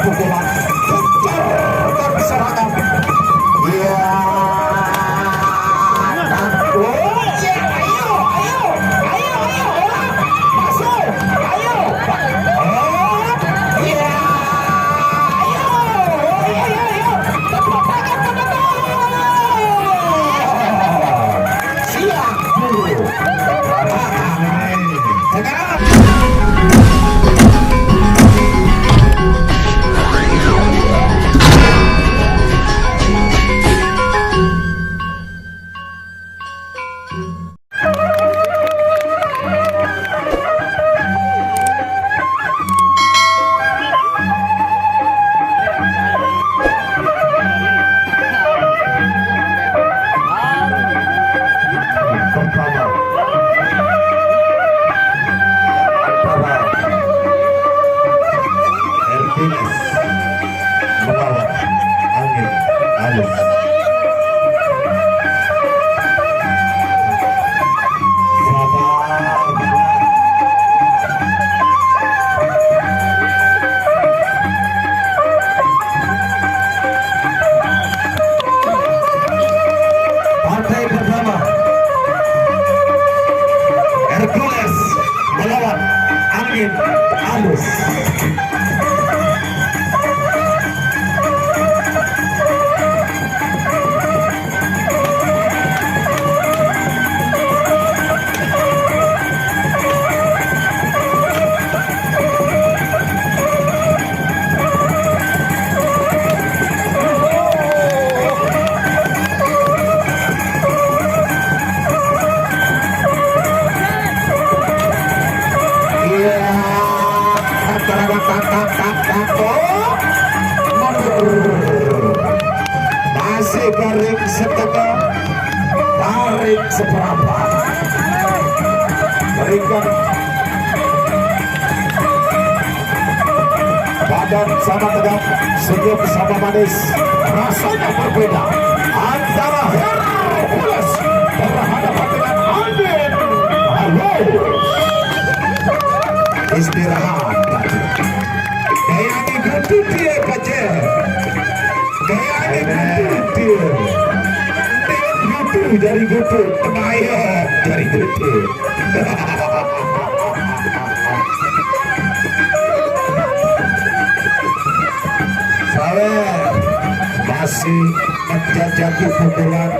pukulan, kejar dan serangan. Ya, oh ya, ayo, masuk, ayo, oh ya, ayo, tepuk tangan teman-teman. Siap dulu. Sekarang. Masih garing setengah, tarik seperempat, berikan badan sama tegak, senyum sama manis, rasanya berbeda antara Hercules berhadapan dengan Alvin Halus. Istirahat kayak diganti dia kaca, kayak diganti dia dari gutu, kebayang dari gutu. Sawer masih menjajaki pukulan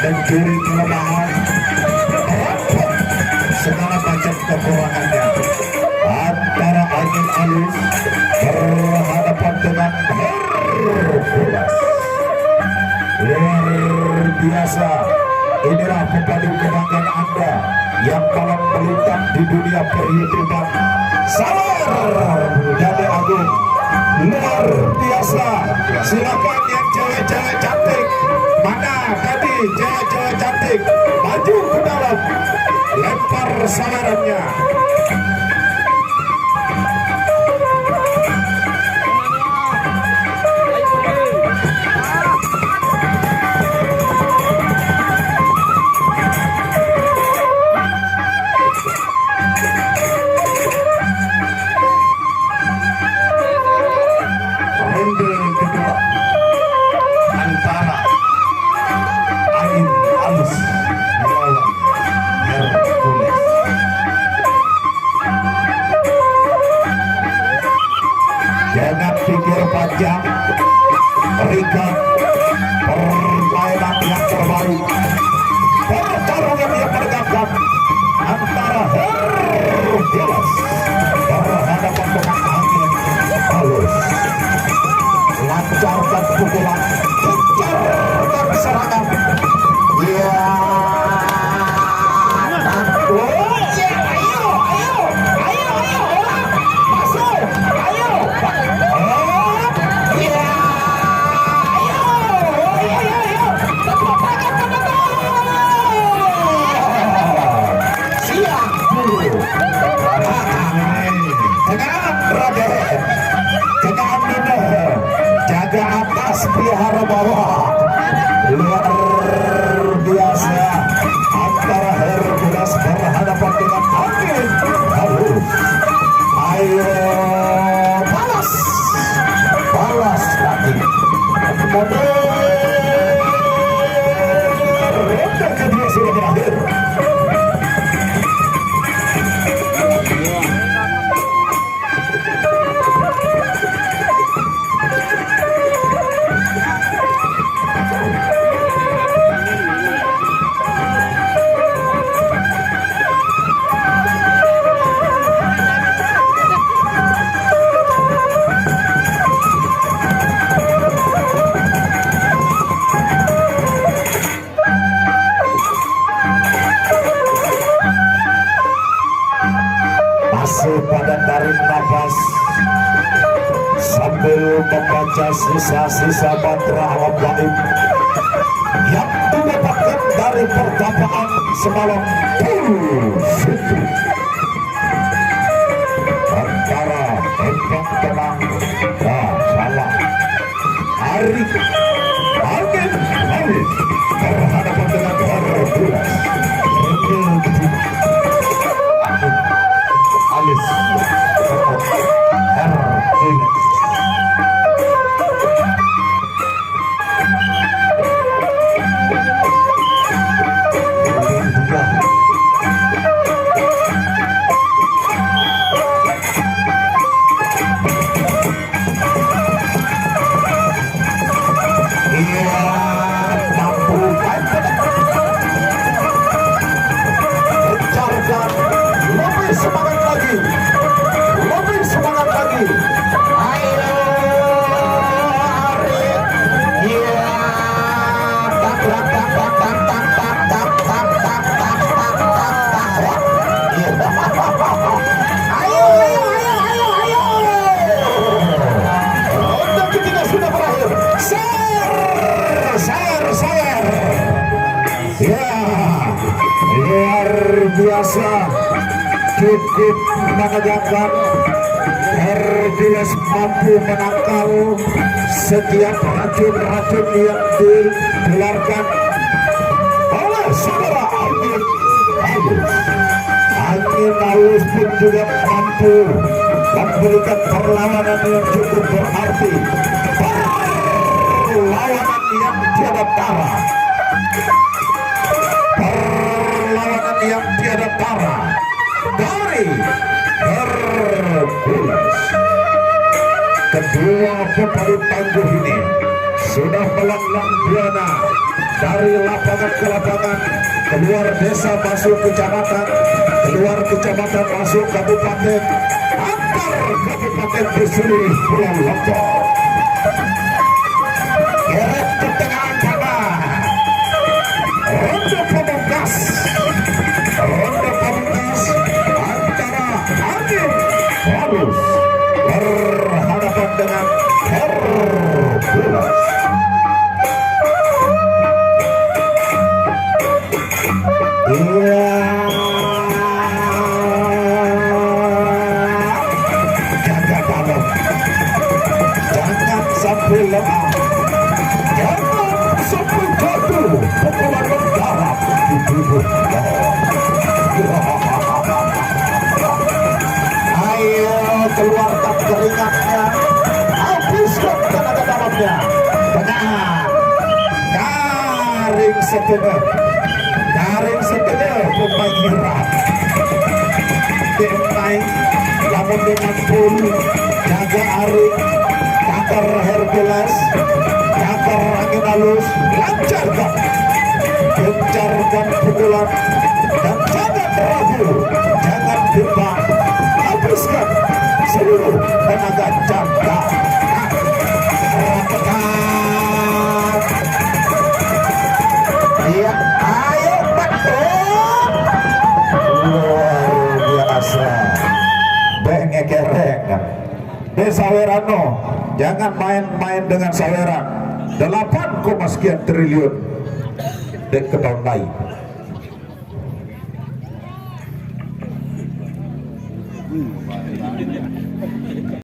dan curi kelemahan, segala macam kekurangannya. Antara angin halus berhadapan dengan Hercules. Luar biasa. Inilah pepadu kebanggaan Anda yang malam melintang di dunia per-YouTuber. Sawer dari Agung, luar biasa. Silakan yang cewek-cewek cantik, mana tadi cewek-cewek cantik, maju ke dalam, lempar sawerannya. Jangan pikir panjang, berikan permainan yang terbaik, pertarungan yang menegangkan antara Hercules berhadapan dengan angin halus. Lancarkan pukulan, kejar serangan. Ya, jaga atas pelihara bawah. Luar biasa antara Hercules berhadapan dengan angin halus. Ayo balas tarik nafas sambil membaca sisa-sisa mantra alam gaib yang didapatkan dari pertapaan semalam. Antara tembak tenang, salah. Angin Haris berhadapan dengan Hercules. Alis Hercules. Biasa cukup menegakkan Hercules mampu menangkal setiap racun-racun yang dikeluarkan oleh saudara angin halus. Angin halus pun juga mampu memberikan perlawanan yang cukup berarti, perlawanan yang tiada tara, yang tiada tara dari Hercules. Kedua pemain tangguh ini sudah melanglang buana dari lapangan ke lapangan, keluar desa masuk kecamatan, keluar kecamatan masuk kabupaten, antar kabupaten di seluruh Pulau Lombok. Geret pertengahan tanah, ronde pemungkas antara angin halus berhadapan dengan Hercules. Jaga dalam, jangan sampai lemah, jangan sampai jatuh pukulan mendarat di tubuh. Ayo keluarkan keringatnya, habiskan tenaga dalamnya dengan garing setengah pemain hirap pemain namun dengan pun jaga arik takar Hercules, takar angin halus, lancarkan gencarkan pukulan dan jangan ragu, jangan bimbang, habiskan seluruh tenaga jaga. Iya, ayo betul, luar biasa, bengekereng di sawerano, jangan main-main dengan saweran. 8, sekian triliun dan ke tahun lain.